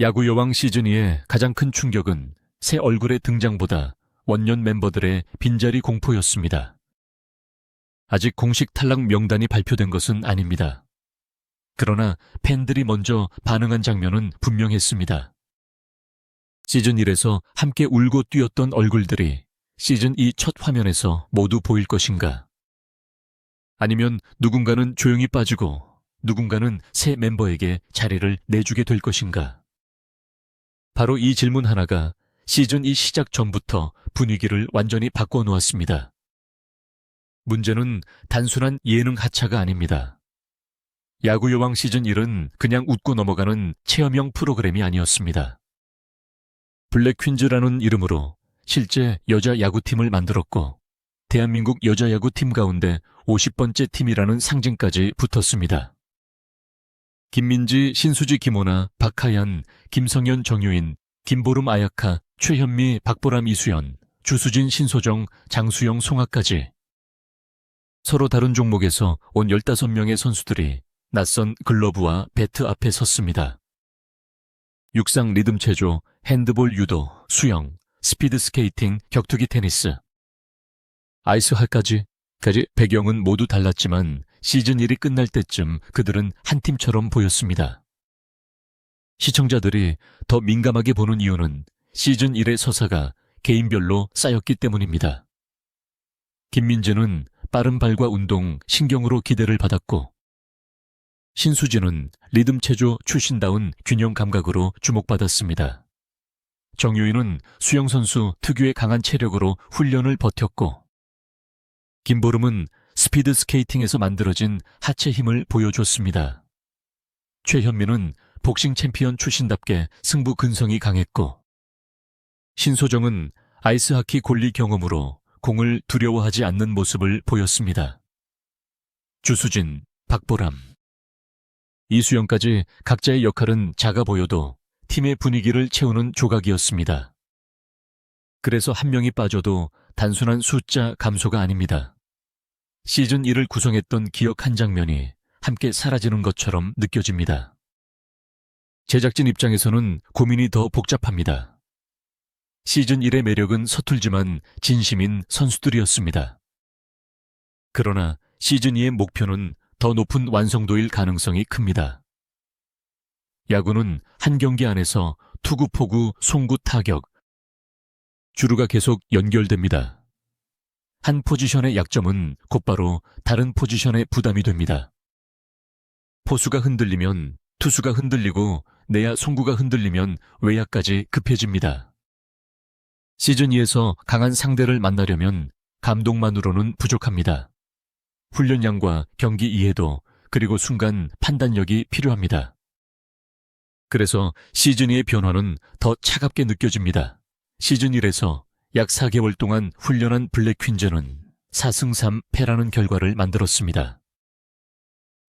야구 여왕 시즌2의 가장 큰 충격은 새 얼굴의 등장보다 원년 멤버들의 빈자리 공포였습니다. 아직 공식 탈락 명단이 발표된 것은 아닙니다. 그러나 팬들이 먼저 반응한 장면은 분명했습니다. 시즌1에서 함께 울고 뛰었던 얼굴들이 시즌2 첫 화면에서 모두 보일 것인가? 아니면 누군가는 조용히 빠지고 누군가는 새 멤버에게 자리를 내주게 될 것인가? 바로 이 질문 하나가 시즌2 시작 전부터 분위기를 완전히 바꿔놓았습니다. 문제는 단순한 예능 하차가 아닙니다. 야구 여왕 시즌1은 그냥 웃고 넘어가는 체험형 프로그램이 아니었습니다. 블랙 퀸즈라는 이름으로 실제 여자 야구팀을 만들었고 대한민국 여자 야구팀 가운데 50번째 팀이라는 상징까지 붙었습니다. 김민지, 신수지, 김오나, 박하연, 김성현, 정유인, 김보름, 아야카, 최현미, 박보람, 이수연, 주수진, 신소정, 장수영, 송하까지 서로 다른 종목에서 온 15명의 선수들이 낯선 글러브와 배트 앞에 섰습니다. 육상 리듬 체조, 핸드볼, 유도, 수영, 스피드 스케이팅, 격투기, 테니스, 아이스하까지 배경은 모두 달랐지만 시즌1이 끝날 때쯤 그들은 한 팀처럼 보였습니다. 시청자들이 더 민감하게 보는 이유는 시즌1의 서사가 개인별로 쌓였기 때문입니다. 김민재는 빠른 발과 운동, 신경으로 기대를 받았고 신수진은 리듬 체조 출신다운 균형 감각으로 주목받았습니다. 정유인은 수영 선수 특유의 강한 체력으로 훈련을 버텼고 김보름은 스피드 스케이팅에서 만들어진 하체 힘을 보여줬습니다. 최현미는 복싱 챔피언 출신답게 승부 근성이 강했고 신소정은 아이스하키 골리 경험으로 공을 두려워하지 않는 모습을 보였습니다. 주수진, 박보람, 이수영까지 각자의 역할은 작아 보여도 팀의 분위기를 채우는 조각이었습니다. 그래서 한 명이 빠져도 단순한 숫자 감소가 아닙니다. 시즌1을 구성했던 기억 한 장면이 함께 사라지는 것처럼 느껴집니다. 제작진 입장에서는 고민이 더 복잡합니다. 시즌1의 매력은 서툴지만 진심인 선수들이었습니다. 그러나 시즌2의 목표는 더 높은 완성도일 가능성이 큽니다. 야구는 한 경기 안에서 투구, 포구, 송구, 타격, 주루가 계속 연결됩니다. 한 포지션의 약점은 곧바로 다른 포지션의 부담이 됩니다. 포수가 흔들리면 투수가 흔들리고 내야 송구가 흔들리면 외야까지 급해집니다. 시즌2에서 강한 상대를 만나려면 감독만으로는 부족합니다. 훈련량과 경기 이해도 그리고 순간 판단력이 필요합니다. 그래서 시즌2의 변화는 더 차갑게 느껴집니다. 시즌1에서 약 4개월 동안 훈련한 블랙 퀸즈는 4승 3패라는 결과를 만들었습니다.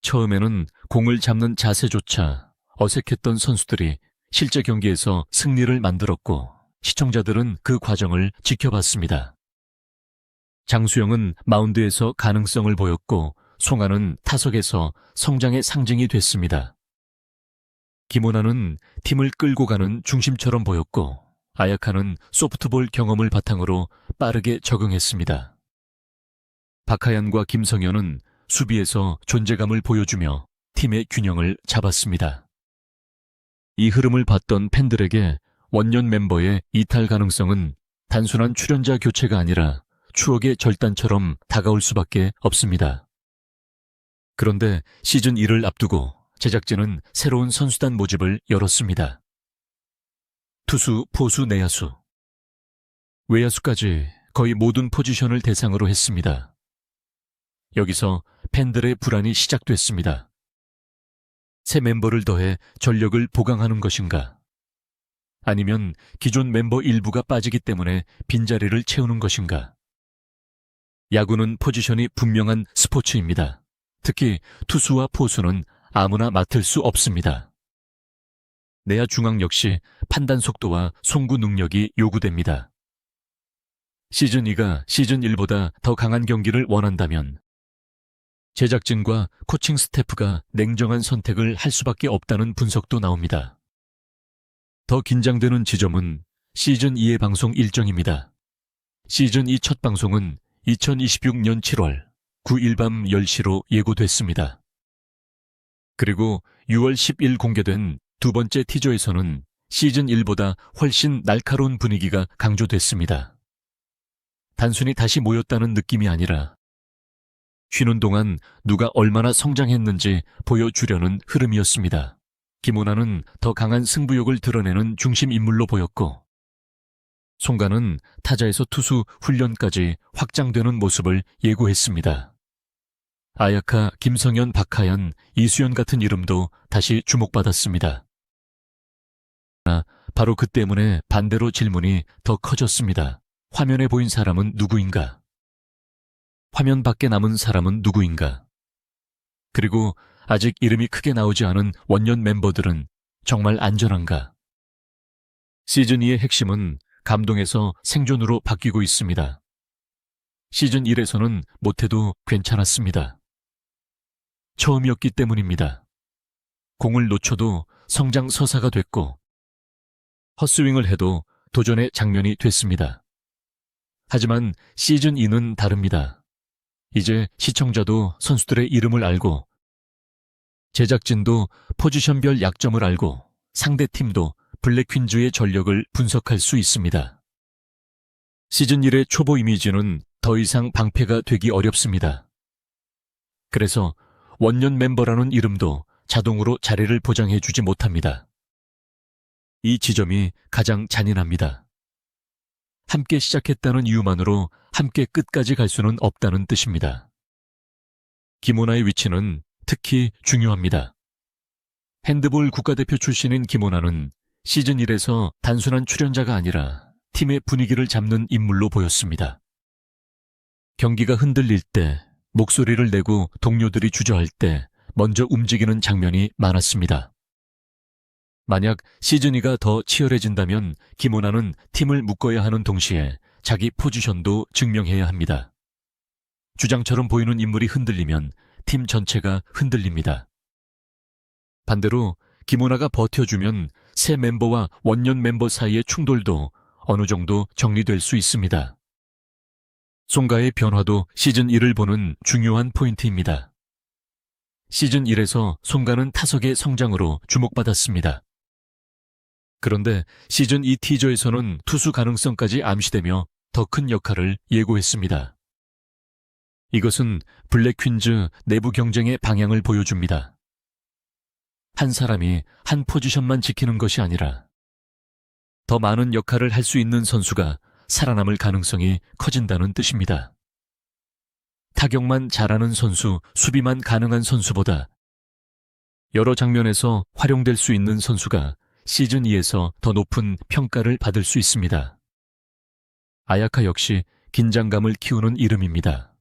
처음에는 공을 잡는 자세조차 어색했던 선수들이 실제 경기에서 승리를 만들었고 시청자들은 그 과정을 지켜봤습니다. 장수영은 마운드에서 가능성을 보였고 송하는 타석에서 성장의 상징이 됐습니다. 김오나는 팀을 끌고 가는 중심처럼 보였고 아야카는 소프트볼 경험을 바탕으로 빠르게 적응했습니다. 박하연과 김성현은 수비에서 존재감을 보여주며 팀의 균형을 잡았습니다. 이 흐름을 봤던 팬들에게 원년 멤버의 이탈 가능성은 단순한 출연자 교체가 아니라 추억의 절단처럼 다가올 수밖에 없습니다. 그런데 시즌1을 앞두고 제작진은 새로운 선수단 모집을 열었습니다. 투수, 포수, 내야수, 외야수까지 거의 모든 포지션을 대상으로 했습니다. 여기서 팬들의 불안이 시작됐습니다. 새 멤버를 더해 전력을 보강하는 것인가? 아니면 기존 멤버 일부가 빠지기 때문에 빈자리를 채우는 것인가? 야구는 포지션이 분명한 스포츠입니다. 특히 투수와 포수는 아무나 맡을 수 없습니다. 내야 중앙 역시 판단 속도와 송구 능력이 요구됩니다. 시즌2가 시즌1보다 더 강한 경기를 원한다면 제작진과 코칭 스태프가 냉정한 선택을 할 수밖에 없다는 분석도 나옵니다. 더 긴장되는 지점은 시즌2의 방송 일정입니다. 시즌2 첫 방송은 2026년 7월 9일 밤 10시로 예고됐습니다. 그리고 6월 10일 공개된 두 번째 티저에서는 시즌1보다 훨씬 날카로운 분위기가 강조됐습니다. 단순히 다시 모였다는 느낌이 아니라 쉬는 동안 누가 얼마나 성장했는지 보여주려는 흐름이었습니다. 김호나는 더 강한 승부욕을 드러내는 중심 인물로 보였고, 송가는 타자에서 투수 훈련까지 확장되는 모습을 예고했습니다. 아야카, 김성현, 박하연, 이수연 같은 이름도 다시 주목받았습니다. 바로 그 때문에 반대로 질문이 더 커졌습니다. 화면에 보인 사람은 누구인가? 화면 밖에 남은 사람은 누구인가? 그리고 아직 이름이 크게 나오지 않은 원년 멤버들은 정말 안전한가? 시즌2의 핵심은 감동에서 생존으로 바뀌고 있습니다. 시즌1에서는 못해도 괜찮았습니다. 처음이었기 때문입니다. 공을 놓쳐도 성장 서사가 됐고, 헛스윙을 해도 도전의 장면이 됐습니다. 하지만 시즌2는 다릅니다. 이제 시청자도 선수들의 이름을 알고, 제작진도 포지션별 약점을 알고, 상대팀도 블랙퀸즈의 전력을 분석할 수 있습니다. 시즌1의 초보 이미지는 더 이상 방패가 되기 어렵습니다. 그래서 원년 멤버라는 이름도 자동으로 자리를 보장해주지 못합니다. 이 지점이 가장 잔인합니다. 함께 시작했다는 이유만으로 함께 끝까지 갈 수는 없다는 뜻입니다. 김호나의 위치는 특히 중요합니다. 핸드볼 국가대표 출신인 김호나는 시즌1에서 단순한 출연자가 아니라 팀의 분위기를 잡는 인물로 보였습니다. 경기가 흔들릴 때, 목소리를 내고 동료들이 주저할 때 먼저 움직이는 장면이 많았습니다. 만약 시즌2가 더 치열해진다면 김호나는 팀을 묶어야 하는 동시에 자기 포지션도 증명해야 합니다. 주장처럼 보이는 인물이 흔들리면 팀 전체가 흔들립니다. 반대로 김호나가 버텨주면 새 멤버와 원년 멤버 사이의 충돌도 어느 정도 정리될 수 있습니다. 송가의 변화도 시즌1을 보는 중요한 포인트입니다. 시즌1에서 송가는 타석의 성장으로 주목받았습니다. 그런데 시즌2 티저에서는 투수 가능성까지 암시되며 더 큰 역할을 예고했습니다. 이것은 블랙퀸즈 내부 경쟁의 방향을 보여줍니다. 한 사람이 한 포지션만 지키는 것이 아니라 더 많은 역할을 할 수 있는 선수가 살아남을 가능성이 커진다는 뜻입니다. 타격만 잘하는 선수, 수비만 가능한 선수보다 여러 장면에서 활용될 수 있는 선수가 시즌2에서 더 높은 평가를 받을 수 있습니다. 아야카 역시 긴장감을 키우는 이름입니다.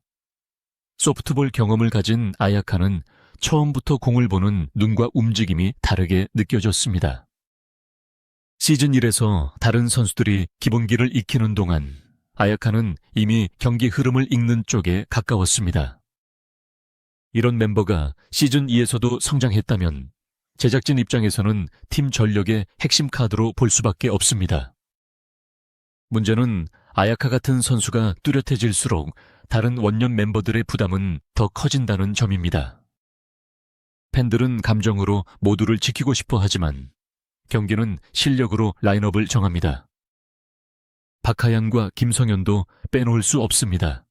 소프트볼 경험을 가진 아야카는 처음부터 공을 보는 눈과 움직임이 다르게 느껴졌습니다. 시즌1에서 다른 선수들이 기본기를 익히는 동안 아야카는 이미 경기 흐름을 읽는 쪽에 가까웠습니다. 이런 멤버가 시즌2에서도 성장했다면 제작진 입장에서는 팀 전력의 핵심 카드로 볼 수밖에 없습니다. 문제는 아야카 같은 선수가 뚜렷해질수록 다른 원년 멤버들의 부담은 더 커진다는 점입니다. 팬들은 감정으로 모두를 지키고 싶어 하지만 경기는 실력으로 라인업을 정합니다. 박하연과 김성현도 빼놓을 수 없습니다.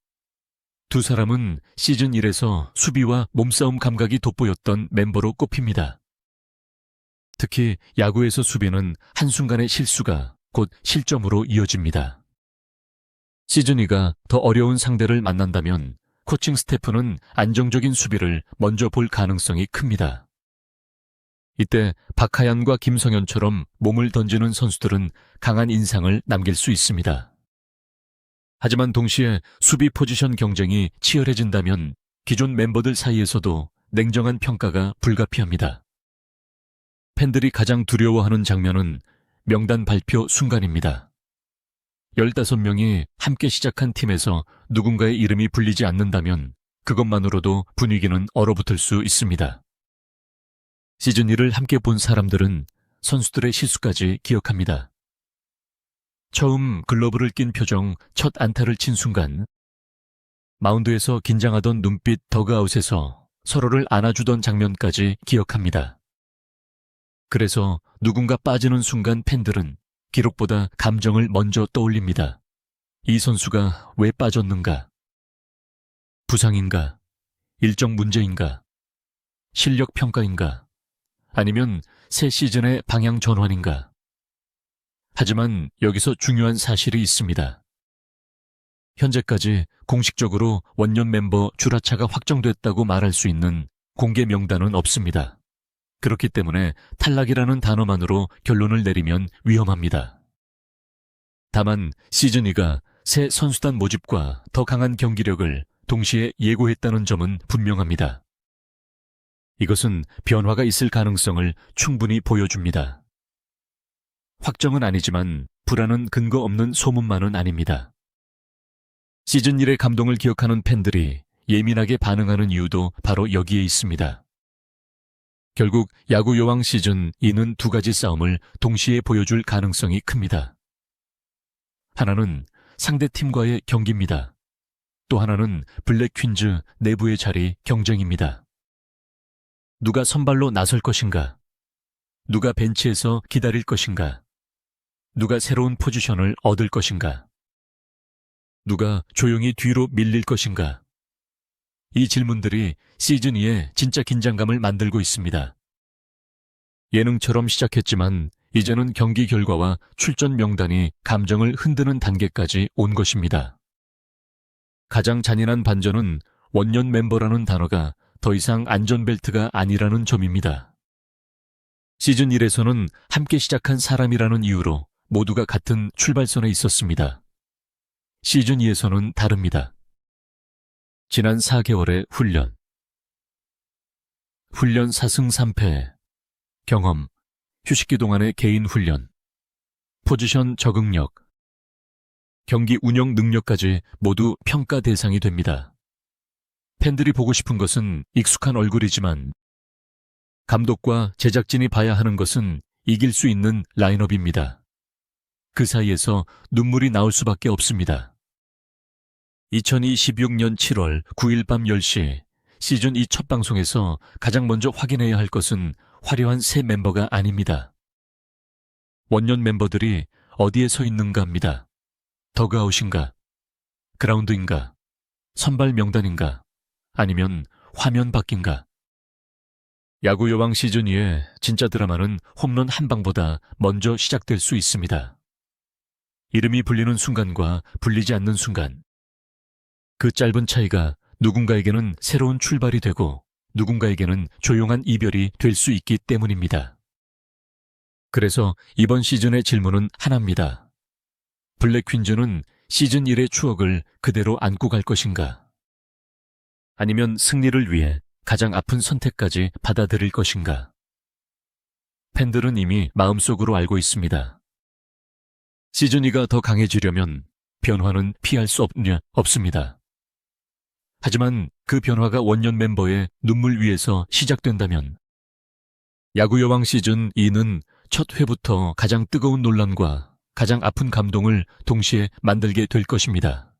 두 사람은 시즌1에서 수비와 몸싸움 감각이 돋보였던 멤버로 꼽힙니다. 특히 야구에서 수비는 한순간의 실수가 곧 실점으로 이어집니다. 시즌2가 더 어려운 상대를 만난다면 코칭 스태프는 안정적인 수비를 먼저 볼 가능성이 큽니다. 이때 박하연과 김성현처럼 몸을 던지는 선수들은 강한 인상을 남길 수 있습니다. 하지만 동시에 수비 포지션 경쟁이 치열해진다면 기존 멤버들 사이에서도 냉정한 평가가 불가피합니다. 팬들이 가장 두려워하는 장면은 명단 발표 순간입니다. 15명이 함께 시작한 팀에서 누군가의 이름이 불리지 않는다면 그것만으로도 분위기는 얼어붙을 수 있습니다. 시즌1을 함께 본 사람들은 선수들의 실수까지 기억합니다. 처음 글러브를 낀 표정, 첫 안타를 친 순간, 마운드에서 긴장하던 눈빛, 더그아웃에서 서로를 안아주던 장면까지 기억합니다. 그래서 누군가 빠지는 순간 팬들은 기록보다 감정을 먼저 떠올립니다. 이 선수가 왜 빠졌는가? 부상인가? 일정 문제인가? 실력 평가인가? 아니면 새 시즌의 방향 전환인가? 하지만 여기서 중요한 사실이 있습니다. 현재까지 공식적으로 원년 멤버 줄하차가 확정됐다고 말할 수 있는 공개 명단은 없습니다. 그렇기 때문에 탈락이라는 단어만으로 결론을 내리면 위험합니다. 다만 시즌2가 새 선수단 모집과 더 강한 경기력을 동시에 예고했다는 점은 분명합니다. 이것은 변화가 있을 가능성을 충분히 보여줍니다. 확정은 아니지만 불안은 근거 없는 소문만은 아닙니다. 시즌 1의 감동을 기억하는 팬들이 예민하게 반응하는 이유도 바로 여기에 있습니다. 결국 야구 여왕 시즌 2는 두 가지 싸움을 동시에 보여줄 가능성이 큽니다. 하나는 상대 팀과의 경기입니다. 또 하나는 블랙 퀸즈 내부의 자리 경쟁입니다. 누가 선발로 나설 것인가? 누가 벤치에서 기다릴 것인가? 누가 새로운 포지션을 얻을 것인가? 누가 조용히 뒤로 밀릴 것인가? 이 질문들이 시즌2에 진짜 긴장감을 만들고 있습니다. 예능처럼 시작했지만 이제는 경기 결과와 출전 명단이 감정을 흔드는 단계까지 온 것입니다. 가장 잔인한 반전은 원년 멤버라는 단어가 더 이상 안전벨트가 아니라는 점입니다. 시즌 1에서는 함께 시작한 사람이라는 이유로 모두가 같은 출발선에 있었습니다. 시즌 2에서는 다릅니다. 지난 4개월의 훈련 4승 3패, 경험, 휴식기 동안의 개인 훈련, 포지션 적응력, 경기 운영 능력까지 모두 평가 대상이 됩니다. 팬들이 보고 싶은 것은 익숙한 얼굴이지만 감독과 제작진이 봐야 하는 것은 이길 수 있는 라인업입니다. 그 사이에서 눈물이 나올 수밖에 없습니다. 2026년 7월 9일 밤 10시 시즌2 첫 방송에서 가장 먼저 확인해야 할 것은 화려한 새 멤버가 아닙니다. 원년 멤버들이 어디에 서 있는가 합니다. 더그아웃인가? 그라운드인가? 선발 명단인가? 아니면 화면 밖인가? 야구 여왕 시즌2의 진짜 드라마는 홈런 한 방보다 먼저 시작될 수 있습니다. 이름이 불리는 순간과 불리지 않는 순간, 그 짧은 차이가 누군가에게는 새로운 출발이 되고 누군가에게는 조용한 이별이 될 수 있기 때문입니다. 그래서 이번 시즌의 질문은 하나입니다. 블랙 퀸즈는 시즌 1의 추억을 그대로 안고 갈 것인가? 아니면 승리를 위해 가장 아픈 선택까지 받아들일 것인가? 팬들은 이미 마음속으로 알고 있습니다. 시즌 2가 더 강해지려면 변화는 피할 수 없습니다. 하지만 그 변화가 원년 멤버의 눈물 위에서 시작된다면 야구 여왕 시즌 2는 첫 회부터 가장 뜨거운 논란과 가장 아픈 감동을 동시에 만들게 될 것입니다.